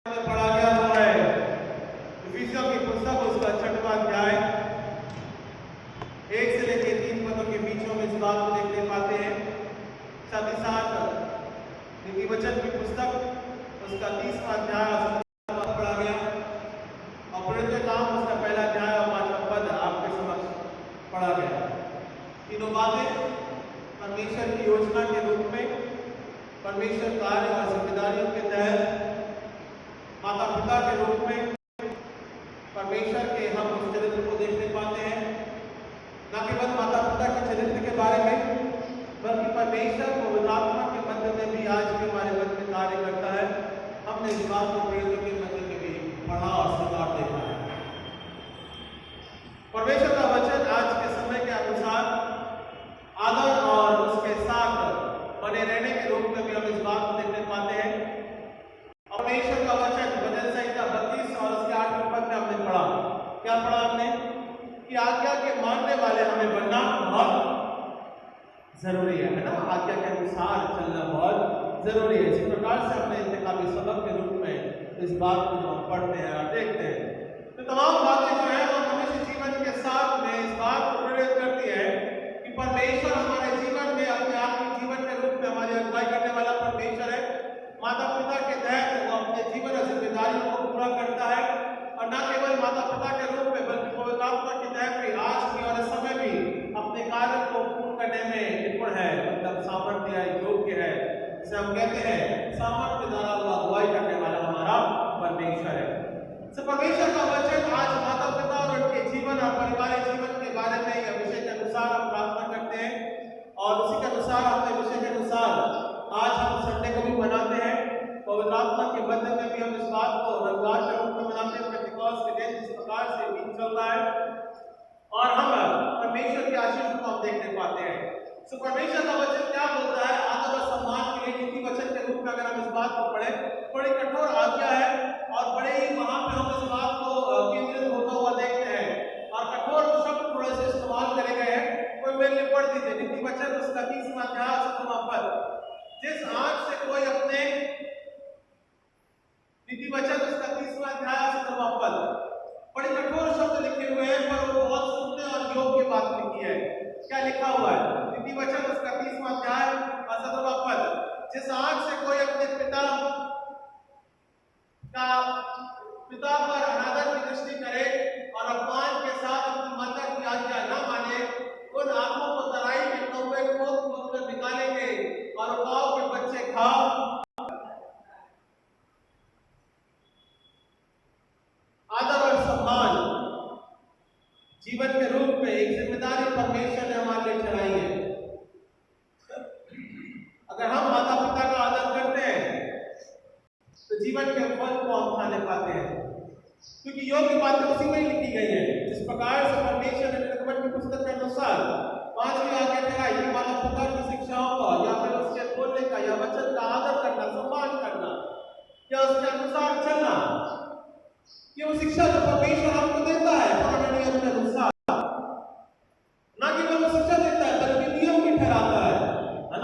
में पढ़ा गया हुआ है इफिसियों की पुस्तक उसका 6वां अध्याय 1 से लेकर 3 पदों के बीच में इस बात को देखने पाते हैं। साथ ही साथ नीति वचन की पुस्तक उसका 30वां अध्याय पढ़ा गया और प्रेरित काम उसका पहला अध्याय और 5वां पद आपके समक्ष पढ़ा गया। तीनों बातें परमेश्वर की योजना के रूप में परमेश्वर कार्य और जिम्मेदारियों के तहत माता पिता के रूप में परमेश्वर के हम उस चरित्र को देखने पाते हैं। न केवल माता पिता के चरित्र के बारे में बल्कि परमेश्वर पवित्र आत्मा के मध्य में भी आज भी हमारे मन में कार्य करता है। हमने इस बात को प्रेरित के मध्य में भी पढ़ा और सुधार देखा है। परमेश्वर का वचन आज के समय के अनुसार आदर और उसके साथ बने रहने के रूप में भी हम इस बात को देखने पाते हैं। परमेश्वर का वचन भजन संहिता 32 और उसके 8वें पद में हमने पढ़ा। क्या पढ़ा हमने? कि आज्ञा के मानने वाले हमें बनना बहुत जरूरी है ना। आज्ञा के अनुसार चलना बहुत जरूरी है। इसी प्रकार से हमने इंतखाबी सबक के रूप में इस बात को हम पढ़ते हैं और देखते हैं। तो तमाम बातें जो है वो मनुष्य जीवन के साथ में इस बात को प्रेरित करती है कि परमेश्वर हमारे जीवन में अपने आप के जीवन के रूप में हमारी अगुवाई करने वाला परमेश्वर है। माता पिता के तहत वो अपने जीवन और जिम्मेदारियों को पूरा करता है और न केवल माता पिता के रूप में बल्कि पवित्र आत्मा के तहत भी आज भी और इस समय भी अपने कार्य को पूर्ण करने में निपुण है। मतलब सामर्थ्य है, योग्य है, जिसे हम कहते हैं सामर्थ्य द्वारा वो अगुवाई करने वाला हमारा परमेश्वर है। परमेश्वर का वचन आज माता पिता और उनके जीवन और पारिवारिक जीवन के बारे में या विषय के अनुसार हम प्रार्थना करते हैं और उसी के अनुसार अपने विषय के अनुसार आज हम संडे को भी मनाते हैं। पवित्र आत्मा के मध्य में भी हम इस बात को रविवार के रूप में मनाते हैं। पेंटिकॉस्ट के दिन जिस प्रकार से दिन चल रहा है और हम परमेश्वर की आशीष को हम देखने पाते हैं। परमेश्वर का वचन क्या बोलता है? आदर और सम्मान के लिए नीति वचन के रूप में अगर हम इस बात को पढ़े, बड़ी कठोर आज्ञा है और बड़े ही वहां पे हम इस बात को केंद्रित होता हुआ देखते हैं और कठोर शब्द थोड़े से इस्तेमाल करे गए हैं। कोई मेरे लिए पढ़ दीजिए नीति वचन उसका 30वां अध्याय 7वां पद। जिस आंख से कोई अपने नीति वचन उसका 30वां अध्याय 7वां पद, बड़े कठोर शब्द लिखे हुए हैं पर वो बहुत सुनने और योग्य बात लिखी है। क्या लिखा हुआ है? नीति वचन उसका 30वां अध्याय 7वां पद। जिस आंख से कोई अपने पिता पर अनादर की दृष्टि करे और अपमान के साथ अपनी माता की आज्ञा न माने, उन आंखों को तराई में कौवे खोद कर निकालेंगे और उपाव के बच्चे खाओ। आदर और सम्मान जीवन के रूप में एक जिम्मेदारी परमेश्वर ने हमारे लिए चढ़ाई है। अगर हम माता पिता का आदर करते हैं तो जीवन के फल को हम खाने पाते हैं, क्योंकि योग्य बातें उसी में लिखी गई है। जिस प्रकार से परमेश्वर ने निर्गमन की पुस्तक के अनुसार 5वीं आज्ञा लगाई कि माता पिता की शिक्षाओं का या फिर उसके बोलने का या वचन का आदर करना, सम्मान करना या उसके अनुसार चलना, ये वो शिक्षा जो परमेश्वर हमको देता है पुराने नियम के अनुसार। ना केवल वो शिक्षा देता है बल्कि नियम भी ठहराता है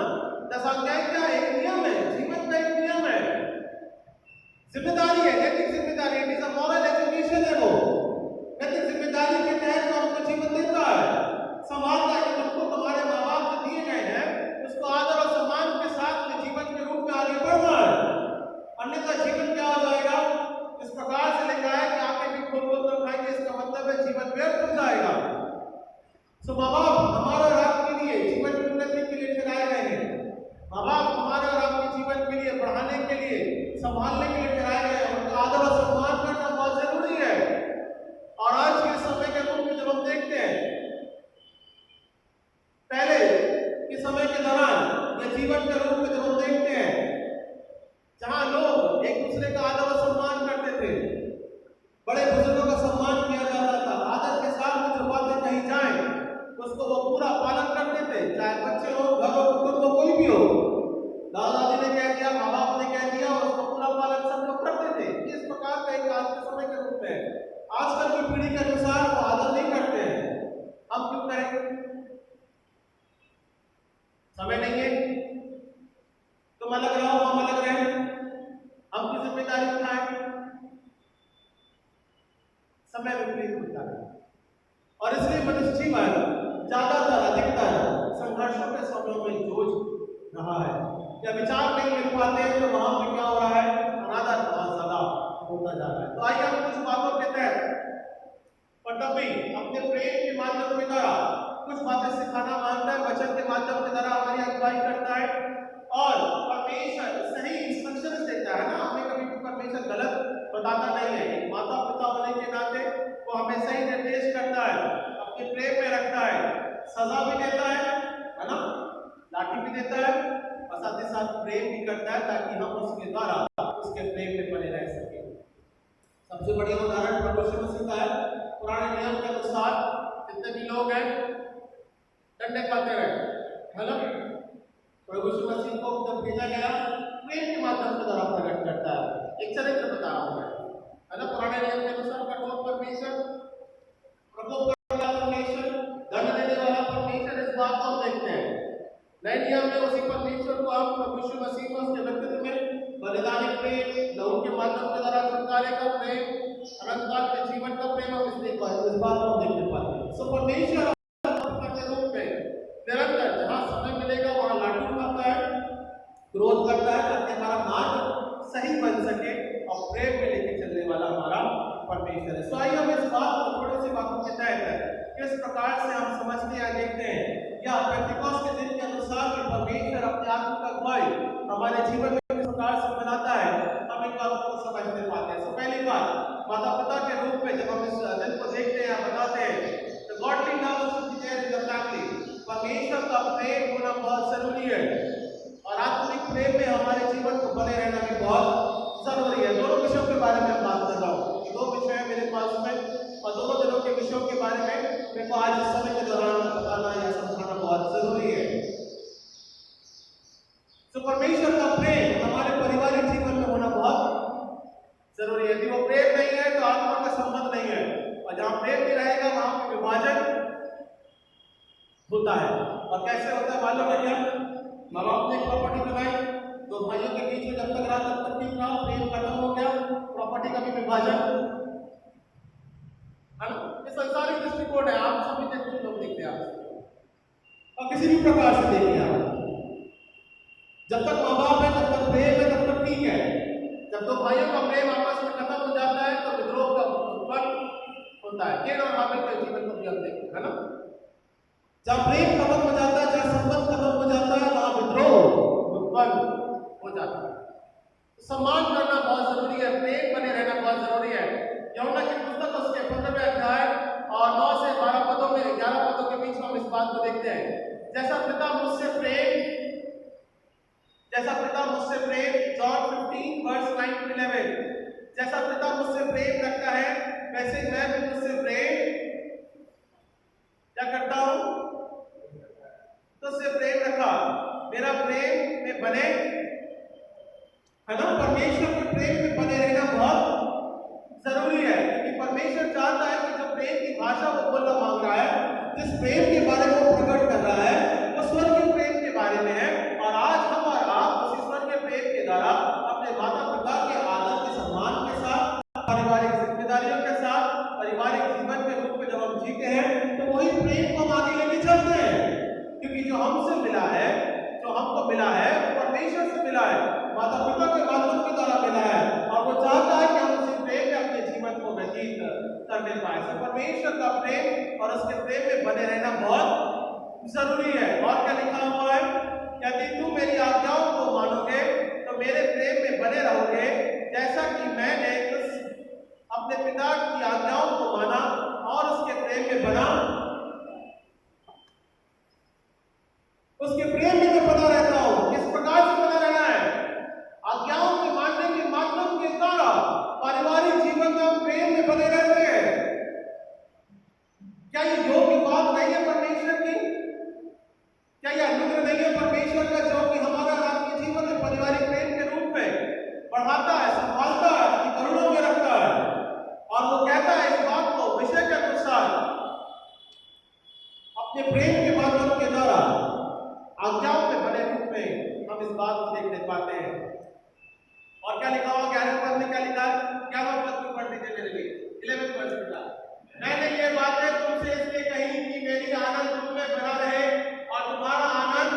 ना। 10 आज्ञाएं क्या एक नियम है, जीवन का एक नियम है, जिम्मेदारी है, नैतिक जिम्मेदारी। It is a moral education है। वो नैतिक जिम्मेदारी के तहत वो हमको जीवन देता है, संभालता है कि तुमको तुम्हारे माँ बाप जो दिए गए हैं उसको आदर और सम्मान के साथ में जीवन के रूप में आगे बढ़ना है, अन्यथा जीवन क्या हो जाएगा? इस प्रकार से लिखा है कि आंखें भी खोल खोल कर खाएंगे, इसका मतलब है जीवन व्यर्थ हो जाएगा। माँ बाप हमारे और आपके लिए जीवन की उन्नति के लिए ठहराए गए हैं। माँ बाप हमारे और आपके जीवन के लिए, पढ़ाने के लिए, संभालने के लिए ठहराए गए हैं। उनका आदर और सम्मान करना बहुत जरूरी है। और आज के समय के रूप में जब हम देखते हैं, पहले के समय के दौरान या जीवन के रूप में जब हम देखते हैं जहां लोग एक दूसरे का आदर और सम्मान करते थे, बड़े बुजुर्गों का सम्मान किया जाता था, आदर के साथ जो बातें कही जाए उसको वो पूरा पालन करते थे, चाहे बच्चे हो, घर हो, कुटुंब हो, कोई भी हो। दादा दादी ने कह दिया, माँ बाप ने कह दिया, उसको पूरा पालन सब लोग करते थे। इस प्रकार का एक आज के समय के रूप में आजकल की पीढ़ी के अनुसार वो आदर नहीं करते हैं। हम क्यों करें? समय नहीं है, तुम अलग रहो, हम अलग रहे, हम की जिम्मेदारी उठाएं। समय विपरीत होता है और इसलिए मनुष्य जीवन ज्यादातर अधिकतर संघर्षों के समय में जूझ रहा है या विचार नहीं मिल पाते हैं, तो वहां पे क्या हो रहा है, अनादर बहुत ज्यादा होता जा रहा है। तो आइए हम कुछ बातों के तहत और तब भी अपने प्रेम के माध्यम के द्वारा कुछ बातें सिखाना मांगता है, वचन के माध्यम के द्वारा हमारी अगुवाई करता है और परमेश्वर सही इंस्ट्रक्शंस देता है ना। हमें कभी भी परमेश्वर गलत बताता नहीं है। एक माता पिता होने के नाते वो हमें सही निर्देश करता है, अपने प्रेम में रखता है, सजा भी देता है ना, लाठी भी देता है और साथ ही साथ प्रेम भी करता है ताकि हम उसके द्वारा उसके प्रेम में बने रह सके। सबसे बढ़िया उदाहरण प्रभु यीशु मसीह का है। पुराने नियम के अनुसार जितने भी लोग हैं डंडे खाते रहे, है ना। प्रभु यीशु मसीह को जब भेजा गया प्रेम के माध्यम से द्वारा प्रकट करता है, एक चरित्र बता रहा हूं मैं, है ना। पुराने नियम के अनुसार कठोर परमेश्वर, प्रकोप करने वाला परमेश्वर, दंड देने वाला परमेश्वर, इस बात को हम देखते हैं। नए नियम में उसी परमेश्वर को हम प्रभु यीशु मसीह को उसके व्यक्तित्व में बलिदानिक प्रेम, लहू के माध्यम के द्वारा छुटकारे का प्रेम, अनंतकाल के जीवन का प्रेम हम इस बात को देखने पाते हैं। सो परमेश्वर के रूप में निरंतर जहां समय मिलेगा वहां लाठी उठाता है, क्रोध करता है ताकि हमारा मार्ग सही बन सके और प्रेम में लेके चलने वाला हमारा परमेश्वर है। सो आइए हम इस बात को थोड़ी सी बातों के तहत किस प्रकार से हम समझते हैं, देखते हैं या पेंटिकोस्ट के दिन के अनुसार भी परमेश्वर अपने आत्मा का अगुवाई हमारे जीवन में किस प्रकार से बनाता है, हम इन बातों को समझने पाते हैं। सो पहली बात, माता पिता के रूप में जब हम इस दिन को देखते हैं या बताते हैं, तो godly love should be there in the family. परमेश्वर का प्रेम होना बहुत जरूरी है और आत्मिक प्रेम में हमारे जीवन को बने रहना भी बहुत जरूरी है। दोनों विषयों के बारे में हम बात कर रहा हूँ, दो विषय है मेरे पास में और दोनों दिनों के विषयों के बारे में मेरे को आज इस समय के दौरान बताना या समझाना बहुत जरूरी है। तो परमेश्वर का प्रेम हमारे पारिवारिक जीवन में होना बहुत जरूरी है। यदि वो प्रेम नहीं है तो आत्मा का संबंध नहीं है, और जहां प्रेम भी रहेगा वहां पे विभाजन होता है। और कैसे होता है मालूम है क्या? माँ बाप ने प्रॉपर्टी बनाई, दो भाइयों के बीच में जब तक रहा तब तक ठीक रहा, प्रेम खत्म हो गया, प्रॉपर्टी का भी विभाजन, है ना। ये संसारिक दृष्टिकोण है, आप सभी देखते लोग देखते हैं आप और किसी भी प्रकार से देखिए आप, जब तक माँ बाप है तब तक प्रेम है, तब तक ठीक है। जब दो भाइयों का प्रेम आपस में खत्म हो जाता है तो विद्रोह का उत्पन्न होता है। केन और हाबिल के जीवन को भी हम देखते हैं, है ना। जब प्रेम खत्म हो जाता है, जब संबंध खत्म हो जाता है, वहां विद्रोह उत्पन्न हो जाता है। सम्मान करना बहुत जरूरी है, प्रेम बने रहना बहुत जरूरी है। यूहन्ना की पुस्तक उसके 15वें अध्याय और 9 से 12 पदों में 11 पदों के बीच में हम इस बात को देखते हैं। जैसा पिता मुझसे प्रेम, जॉन 15 वर्स 9 to 11, जैसा पिता मुझसे प्रेम रखता है वैसे मैं भी मुझसे प्रेम क्या करता हूं, तो उससे प्रेम रखा, मेरा प्रेम में बने, है ना। परमेश्वर के प्रेम में बने रहना बहुत जरूरी है, क्योंकि परमेश्वर चाहता है कि जो प्रेम की भाषा वो बोलना मांग रहा है, जिस प्रेम के बारे में वो प्रकट कर रहा है, वो स्वर्गीय प्रेम के बारे में है। और आज हम और आप उसी स्वर्गीय प्रेम के द्वारा अपने माता पिता के आदर के सम्मान के साथ, पारिवारिक जिम्मेदारियों के साथ, पारिवारिक जीवन के रूप में जब हम जीते हैं तो वही प्रेम को हम आगे लेके चलते हैं, क्योंकि जो हमसे मिला है, जो हमको मिला है वो परमेश्वर से मिला है, माता पिता के माध्यम के द्वारा मिला है, और वो चाहता है कि हम उसी प्रेम में अपने जीवन को व्यतीत करने पाए। तो परमेश्वर का प्रेम और उसके प्रेम में बने रहना बहुत जरूरी है। और क्या लिखा हुआ है? यदि तुम मेरी आज्ञाओं को मानोगे तो मेरे प्रेम में बने रहोगे, जैसा कि मैंने अपने पिता की आज्ञाओं को माना और उसके प्रेम में बना, उसके प्रेम में मैं बना रहता हूं। किस प्रकार से बना रहना है? आज्ञाओं के मानने के माध्यम के द्वारा पारिवारिक जीवन में हम प्रेम में बने रहते हैं। क्या ये योग्य बात नहीं है परमेश्वर की? क्या यह अनुग्रह नहीं है परमेश्वर का, जो कि हमारा आपके जीवन में पारिवारिक प्रेम के रूप में बढ़ाता है, संभालता है, अपनी करुणा में रखता है? और वो कहता है इस बात को विषय के अनुसार अपने प्रेम के माध्यम के द्वारा आज्ञाओं में बने रूप में हम इस बात को देखने पाते हैं। और क्या लिखा हुआ 11वें पद में? क्या लिखा है? 11वें पद को पढ़ लीजिए मेरे लिए, 11वें वर्ष बेटा। मैंने ये बातें तुमसे इसलिए कही कि मेरी आनंद तुम में बना रहे और तुम्हारा आनंद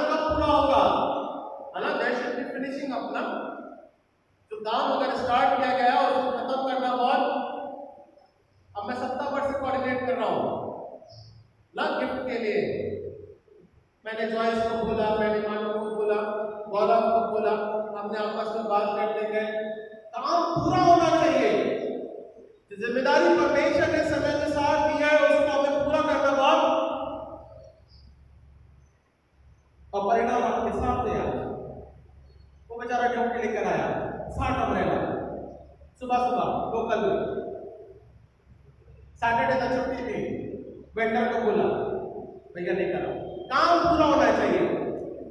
कब पूरा होगा? है ना, there should be finishing up ना। जो काम अगर स्टार्ट किया गया है उसको खत्म करना बहुत। अब मैं 70% से कोऑर्डिनेट कर रहा हूँ ना गिफ्ट के लिए। मैंने जॉयस को बोला, मैंने मानव को बोला, गौरव को बोला, हमने आपस में बात करते गए। काम पूरा होना चाहिए। जो जिम्मेदारी परमेश्वर ने समय के साथ दिया है उसको हमें पूरा करना बहुत, और परिणाम आपके सामने आया। वो बेचारा ड्यूटी के लेकर आया 60 अमरेला सुबह सुबह लोकल में। सैटरडे तक छुट्टी थी, वेंडर को बोला भैया नहीं करा। काम पूरा होना चाहिए।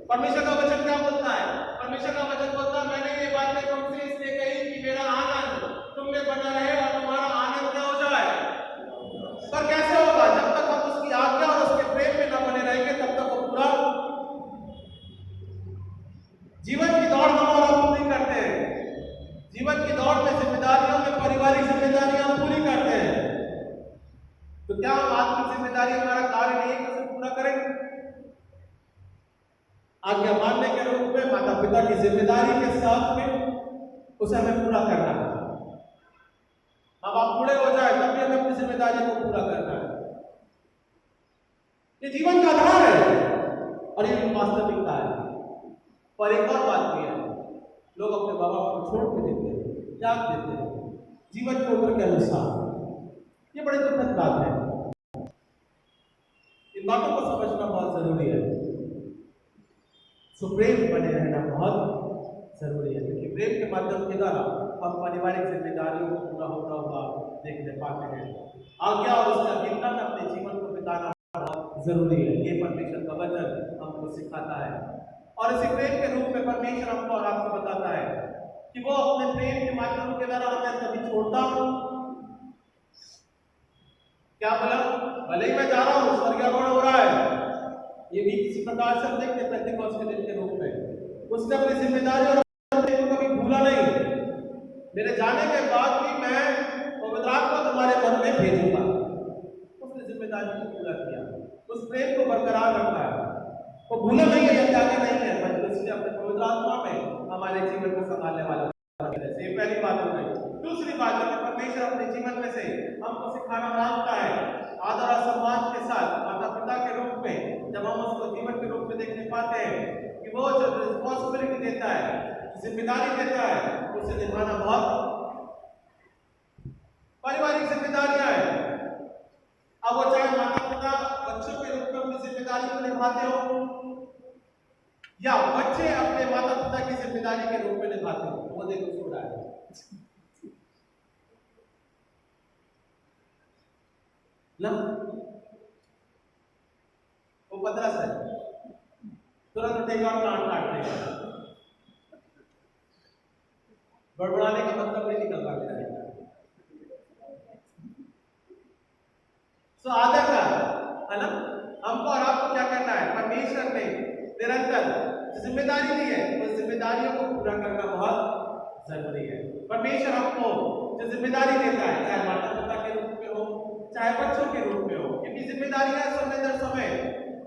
परमेश्वर का वचन क्या बोलता है? परमेश्वर का वचन बोलता है मैंने ये बातें तुमसे इसलिए कही कि मेरा आनंद तुम में बना रहे और तुम्हारा आनंद क्या हो जाए। पर कैसे होगा? जब तक हम उसकी आज्ञा और उसके प्रेम में न बने रहेंगे तब तक वो पूरा। जीवन की दौड़ हम और आप पूरी करते हैं। जीवन की दौड़ में जिम्मेदारियों में पारिवारिक जिम्मेदारियां हम पूरी करते हैं, तो क्या हम आत्मिक जिम्मेदारी हमारा कार्य नहीं कैसे पूरा करेंगे? आज्ञा मानने के रूप में माता पिता की जिम्मेदारी के साथ में उसे हमें पूरा करना है। अब आप बूढ़े हो जाए तब भी हमें अपनी जिम्मेदारी को पूरा करना है। ये जीवन का आधार है और ये वास्तविकता है। और एक और बात भी है, लोग अपने बाबा को छोड़ के देते हैं, त्याग देते हैं जीवन के उम्र के अनुसार। ये बड़ी दुखद बात है। इन बातों को समझना बहुत जरूरी है। प्रेम बने रहना बहुत जरूरी है, क्योंकि प्रेम के माध्यम के द्वारा हम पारिवारिक जिम्मेदारियों को पूरा होता हुआ देखने पाते हैं। आज्ञा और उसका अधीनता में अपने जीवन को बिताना बहुत जरूरी है। ये परमेश्वर का वचन हमको सिखाता है। और इसी प्रेम के रूप में परमेश्वर हमको और आपको बताता है कि वो अपने प्रेम के माध्यम के द्वारा हमें कभी छोड़ता। क्या बोला? भले ही मैं जा रहा हूँ, स्वर्गारोहण हो रहा है, ये भी किसी प्रकार से हम देखते हैं पेंटेकोस्ट के दिन के रूप में। उसने अपनी जिम्मेदारी और कभी भूला नहीं। मेरे जाने के बाद भी मैं पवित्र आत्मा तुम्हारे मन में भेजूंगा। उसने जिम्मेदारी को पूरा किया, उस प्रेम को बरकरार रखा है। वो भूला नहीं है या त्यागे नहीं है, बल्कि उसने अपने पवित्र आत्मा में हमारे जीवन को संभालने वाला। ये पहली बात हो गई। दूसरी बात है कि परमेश्वर अपने जीवन में से हमको सिखाना मांगता है आदर और सम्मान के साथ माता पिता के रूप में। जब हम उसको जीवन के रूप में देखने पाते हैं कि वो जो रिस्पॉन्सिबिलिटी देता है, जिम्मेदारी देता है, उसे निभाना बहुत। पारिवारिक जिम्मेदारियां हैं, अब वो चाहे माता पिता बच्चों के रूप में अपनी जिम्मेदारी को निभाते हो या बच्चे अपने माता पिता की जिम्मेदारी के रूप में निभाते हो। वो देखो सो रहा है ना, वो 15 है, तुरंत उठेगा और कान काट देगा। बड़बड़ाने का मतलब नहीं निकल पाता है। सो आदर का है ना, हमको और आपको क्या करना है? परमेश्वर ने निरंतर जिम्मेदारी दी है, उस जिम्मेदारियों को पूरा करना बहुत जरूरी है। परमेश्वर हमको जो जिम्मेदारी देता है, चाहे माता पिता के रूप में हो, चाहे बच्चों के रूप में हो, क्योंकि जिम्मेदारियां समय दर समय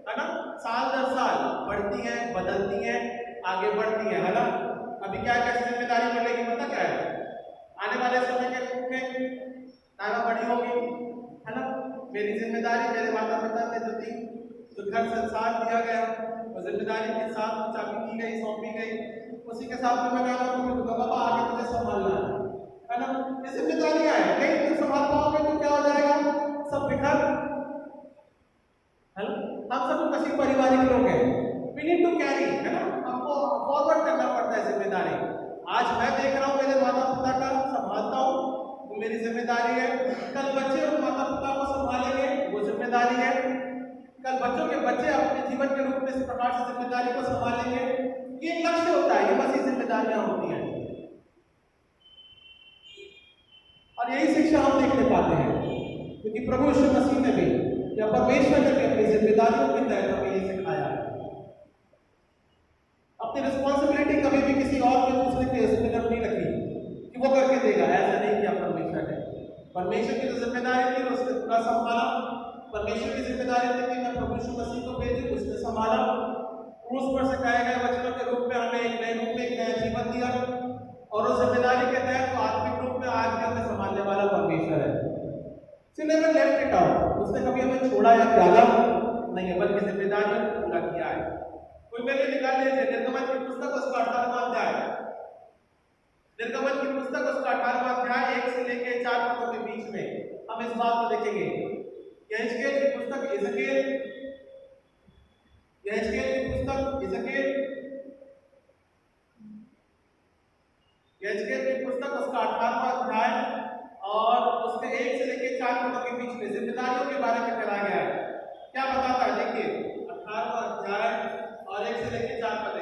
है ना, साल दर साल बढ़ती हैं, बदलती हैं, आगे बढ़ती है ना। अभी क्या कैसी जिम्मेदारी बढ़ेगी पता क्या है? आने वाले समय के रूप में तारा बड़ी होगी है ना। मेरी जिम्मेदारी मेरे माता पिता ने जो दी, जो घर संसार दिया गया, वो जिम्मेदारी के साथ चाबी दी गई, सौंपी गई, उसी के साथ में मैं कह रहा हूँ कि बाबा आगे तुझे संभालना है ना। ये जिम्मेदारियां हैं, नहीं तुम संभाल पाओगे तो क्या हो जाएगा? सब बिखर है ना। हम सब किसी पारिवारिक लोग हैं, वी नीड टू कैरी है ना, हमको फॉरवर्ड करना पड़ता है जिम्मेदारी। आज मैं देख रहा हूँ मेरे माता पिता का संभालता हूँ, वो मेरी जिम्मेदारी है। कल बच्चे उन माता पिता को संभालेंगे, वो जिम्मेदारी है। कल बच्चों के बच्चे अपने जीवन के रूप में इस प्रकार से जिम्मेदारी को संभालेंगे। ये लक्ष्य होता है, ये बस ये जिम्मेदारियां होती हैं और यही शिक्षा हम देखने पाते हैं, क्योंकि प्रभु यीशु मसीह ने भी या परमेश्वर ने भी अपनी जिम्मेदारियों के तहत हमें ये सिखाया है। अपनी रिस्पॉन्सिबिलिटी कभी भी किसी और के दूसरे के इसमें नहीं रखी कि वो करके देगा, ऐसा नहीं किया परमेश्वर परमेश्वर की जो जिम्मेदारी थी उसने पूरा संभाला। परमेश्वर की जिम्मेदारी थी कि मैं प्रभु यीशु मसीह को भेजूं, उसने संभाला। क्रूस पर से कहे गए वचनों के रूप में हमें एक नए रूप में एक नया जीवन दिया, और उस जिम्मेदारी के तहत आत्मिक रूप में आज भी हमें संभालने वाला परमेश्वर है। She never left it out. उसने कभी हमें छोड़ा या त्यागा नहीं है, बल्कि जिम्मेदारियों को पूरा किया है। कोई मेरे निकाल लीजिए निर्गमन की पुस्तक उसका 18वां अध्याय, निर्गमन की पुस्तक उसका 18वां अध्याय 1 से लेकर 4 पदों के बीच में हम इस बात को देखेंगे। यहेजकेल की पुस्तक यहेजकेल की पुस्तक यहेजकेल की पुस्तक उसका 18वां अध्याय और उसके 1 से लेकर 4 पदों के बीच में जिम्मेदारियों के बारे में कहा गया है। क्या बताता है देखिए, 18वां अध्याय और 1 से लेकर 4 पद।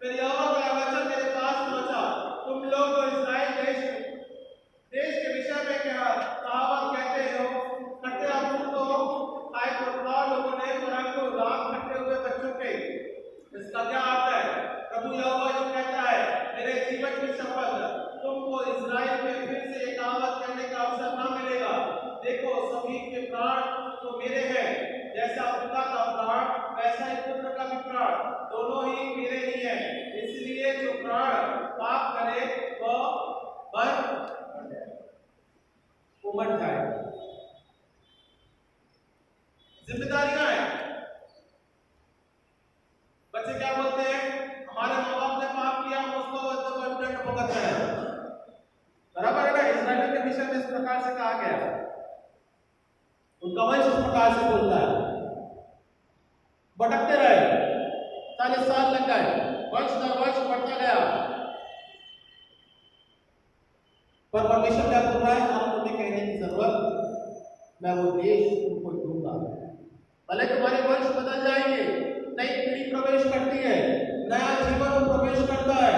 फिर यहोवा का वचन मेरे पास पहुंचा, तुम लोग तो इस्राएल देश के विषय में क्या कहावत कहते हो, कटे अंगूर को खाए तो खाओ लोगों ने, परंतु रात कटे हुए बच्चों के। इसका क्या अर्थ है? प्रभु यहोवा जो कहता है, मेरे जीवन की शपथ, तुमको इस्राएल में फिर से एक कहावत कहने का अवसर ना मिलेगा। देखो सभी के प्राण तो मेरे हैं, जैसा पिता का प्राण वैसा ही पुत्र का भी प्राण, दोनों ही मेरे ही हैं। इसलिए जो प्राण पाप करे वह मर जाए। जिम्मेदारियां हैं। बच्चे क्या बोलते हैं, हमारे माँ बाप ने पाप किया, हम उसको दंड भुगतना है। बराबर है ना? इस्राएल के विषय में इस प्रकार से कहा गया, उनका वंश इस प्रकार से बोलता है। भटकते रहे, 40 साल लग गए, वर्ष दर वर्ष बढ़ता गया, पर परमेश्वर क्या बोल रहा है, आप तुम्हें कहने की जरूरत, मैं वो देश तुमको दूंगा। भले तुम्हारे वर्ष बदल जाएंगे, नई पीढ़ी प्रवेश करती है, नया जीवन प्रवेश करता है,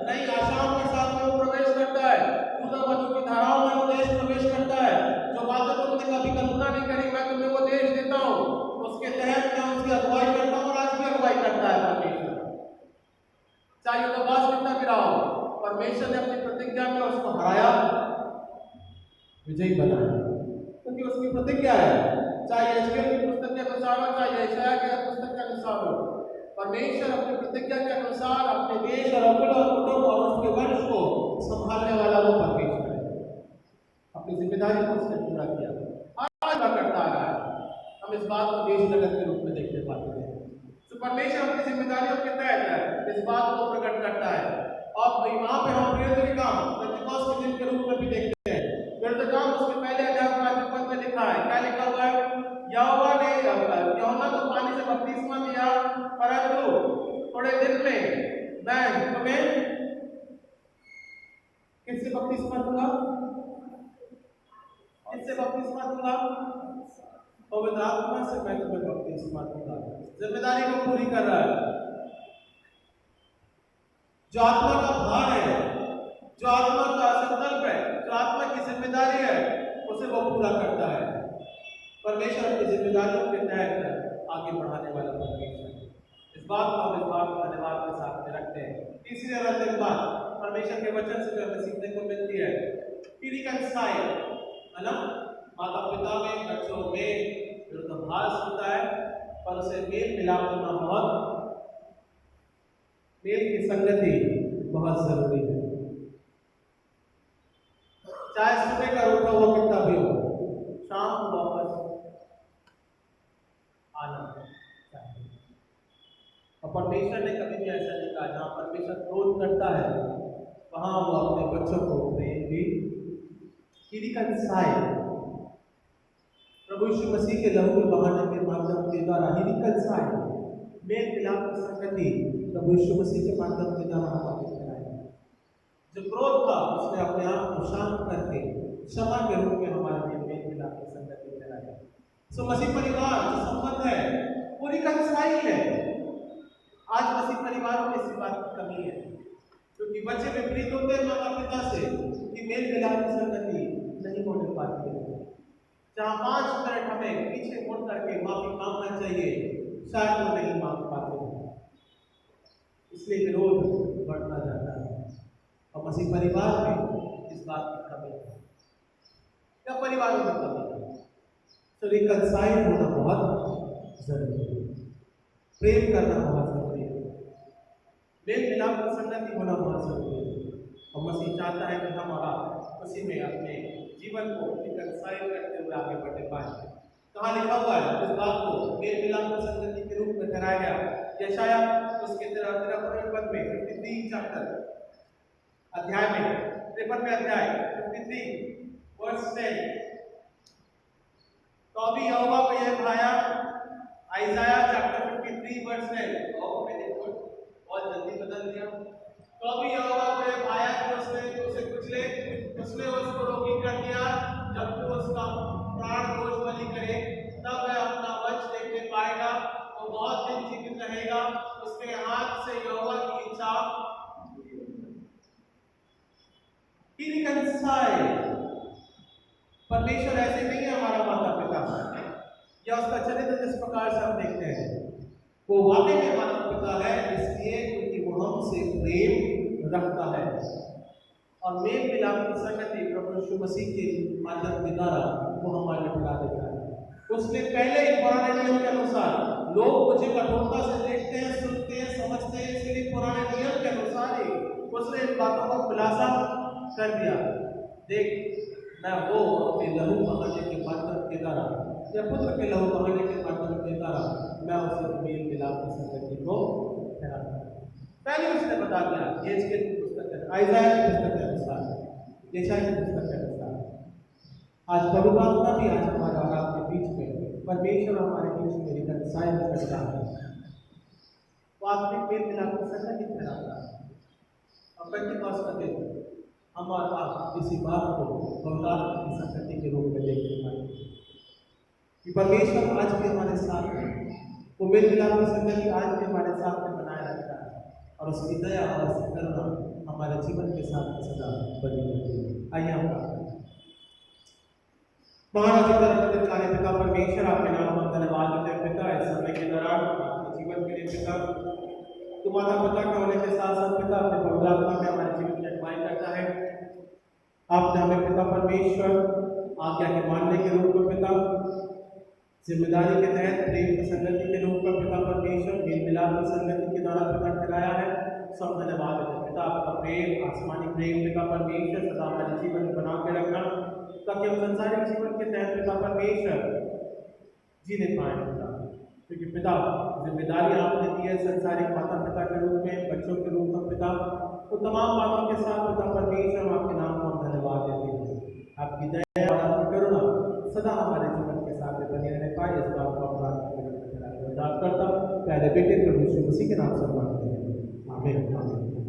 नई आशाओं के साथ वो प्रवेश करता है, दूध की धाराओं में वो देश प्रवेश करता है। जो बातें तुमने कभी कल्पना नहीं करी, मैं तुम्हें वो देश देता हूँ, उसके तहत मैं उसकी अगुवाई करता हूँ, और आज भी अगुवाई करता है परमेश्वर। चाहे युद्धवास कितना गिरा हो, परमेश्वर ने अपनी प्रतिज्ञा में उसको हराया, विजयी बनाया, क्योंकि उसकी प्रतिज्ञा है। चाहे यहेजकेल की पुस्तक के अनुसार हो, चाहे यशायाह की पुस्तक के अनुसार हो, परमेश्वर अपनी प्रतिज्ञा के अनुसार अपने देश और कुल और कुटुंब और उसके वंश को संभालने वाला वो परमेश्वर है। अपनी जिम्मेदारी को उसने पूरा किया, आज करता आ रहा है। हम इस बात को देश जगत के रूप में देखते पाते हैं। तो परमेश्वर अपनी जिम्मेदारियों के तहत इस बात को प्रकट करता है। और वहां पे हम प्रेरित काम पेंटिकोस्ट के दिन के रूप में भी देखते हैं। प्रेरित काम उसके पहले अध्याय पद में लिखा है, क्या लिखा हुआ है? यहोवा ने यूहन्ना को पानी से बपतिस्मा दिया, परंतु थोड़े दिन में मैं तुम्हें किससे बपतिस्मा दूंगा? किससे बपतिस्मा दूंगा? पवित्र आत्मा से मैं तुम्हें बपतिस्मा दूंगा। जिम्मेदारी को पूरी कर रहा है। जो आत्मा का भार है, जो आत्मा का संकल्प है, जो आत्मा की जिम्मेदारी है, उसे वो पूरा करता है। परमेश्वर अपनी जिम्मेदारियों के तहत आगे बढ़ाने वाला परमेश्वर। इस बात को हम इस बात को धन्यवाद के साथ में रखते हैं। तीसरी और अंतिम बात परमेश्वर के वचन से जो हमें सीखने को मिलती है, रिकंसाइल, है ना? माता पिता में, बच्चों में विरोधाभास होता है, पर उसे मेल मिलाप होना बहुत, मेल की संगति बहुत जरूरी है। चाहे सुबह का रूठा हुआ कितना भी हो, शाम को वापस आना चाहिए। और परमेश्वर ने कभी भी ऐसा नहीं कहा, जहां परमेश्वर क्रोध करता है वहां वो अपने बच्चों को प्रेम भी रिकंसाइल, प्रभु यीशु मसीह के लहू के बहाने के माध्यम के द्वारा ही रिकंसाइल, मेल मिलाप की संगति प्रभु यीशु मसीह के माध्यम के द्वारा हमारे कराया। जो क्रोध था उसने अपने आप को शांत करके क्षमा के रूप में हमारे लिए मेल मिलाप की संगति कराया। सो मसीह परिवार जो संबंध है वो रिकंसाइल है। आज मसीह परिवारों में इसी बात की कमी है, क्योंकि बच्चे विपरीत होते हैं माता पिता से कि मेल मिलाप की संगति नहीं होने पाती है। जहाँ 5 मिनट हमें पीछे मुड़ करके माफी मांगना चाहिए, शायद वो नहीं मांग पाते, इसलिए विरोध बढ़ता जाता है। और मसीह परिवार में इस बात की कमी है। या परिवारों में कमी है। तो रिकंसाइल होना बहुत जरूरी है, प्रेम करना बहुत जरूरी है, मेल मिलाप की संगति होना बहुत जरूरी है। और मसीह चाहता है कि हम आप उसी में अपने जीवन को रिकंसाइल करते हुए आगे बढ़े पाए। कहाँ लिखा हुआ है इस बात को मेल मिलाप की संगति के रूप में ठहराया गया? यशाया उसके 53वें पद में 53 चैप्टर अध्याय में 53वें अध्याय 53 वर्स 10। तो अभी यहोवा को यह भाया, आइजाया चैप्टर 53 वर्स 10। और मैंने बहुत जल्दी बदल दिया। तो अभी यहोवा को यह भाया कि उसने उसे कुचले, उसने उसको रोगी कर दिया। जब तू उसका प्राण दोष बलि करे तब वह अपना वंश देखने पाएगा, वो बहुत दिन जीवित रहेगा। उसके हाथ से यहोवा की इच्छा परमेश्वर ऐसे नहीं है हमारा माता पिता, या उसका चरित्र जिस प्रकार से हम देखते हैं वो वाकई में माता पिता है, इसलिए क्योंकि वो हमसे प्रेम रखता है और मेल मिलाप की संगति प्रभु यीशु मसीह के माध्यम के द्वारा वो हमारे बढ़ा देता है। उसने पहले ही पुराने नियम के अनुसार, लोग मुझे कठोरता से देखते हैं, सुनते हैं, समझते हैं, इसलिए पुराने नियम के अनुसार ही उसने इन बातों का खुलासा कर दिया। देख, मैं वो अपने लहू बहाने के माध्यम के द्वारा या पुत्र के लहू बहाने के माध्यम के द्वारा मैं उसे मेल मिलाप की संगति को ठहराता हूं। पहले उसने बता दिया यहेजकेल की पुस्तक है, आइजाया की पुस्तक के अनुसार, यशायाह की पुस्तक के अनुसार। आज पवित्र आत्मा भी आज हमारे और आपके बीच में, परमेश्वर हमारे बीच में रिकंसाइल करता है, वो आत्मिक मेल मिलाप की संगति ठहराता है। और पेंटिकॉस्ट का दिन हम और आप इसी बात को पवित्र की संगति के रूप में देखते हैं कि परमेश्वर आज भी हमारे साथ है, वो मेल मिलाप की संगति आज भी हमारे साथ में बनाए रखता है और उसकी दया और उसकी करुणा हमारे जीवन के साथ सदा बनी रहती है। आइए हम कार्य पिता परमेश्वर, आपके नाम हम धन्यवाद देते हैं पिता, इस समय के दौरान आपके जीवन के लिए पिता, तुम माता पिता के होने के साथ साथ पिता अपने पवित्र आत्मा में हमारे जीवन की अगुवाई करता है। आपने हमें पिता परमेश्वर आज्ञा के मानने के रूप में पिता, जिम्मेदारी के तहत प्रेम की संगति के रूप में पिता परमेश्वर मेल मिलाप की संगति के द्वारा पिता ठहराया है। सब धन्यवाद देते हैं पिता, आपका प्रेम, आसमानी प्रेम पिता परमेश्वर सदा हमारे जीवन में बना के रखना, ताकि हम संसारिक जीवन के तहत पिता परमेश्वर जीने पाए पिता। क्योंकि पिता जिम्मेदारी आपने दी है संसारिक माता पिता के रूप में, बच्चों के रूप में पिता, तो तमाम बातों के साथ पिता परमेश्वर आपके नाम को हम धन्यवाद देते हैं। आपकी दया और आपकी करुणा सदा हमारे जीवन के साथ बने रहने पाए, इस बात को अपराध करता प्यारे बेटे प्रभु यीशु मसीह के नाम से मांगते हैं, आमीन।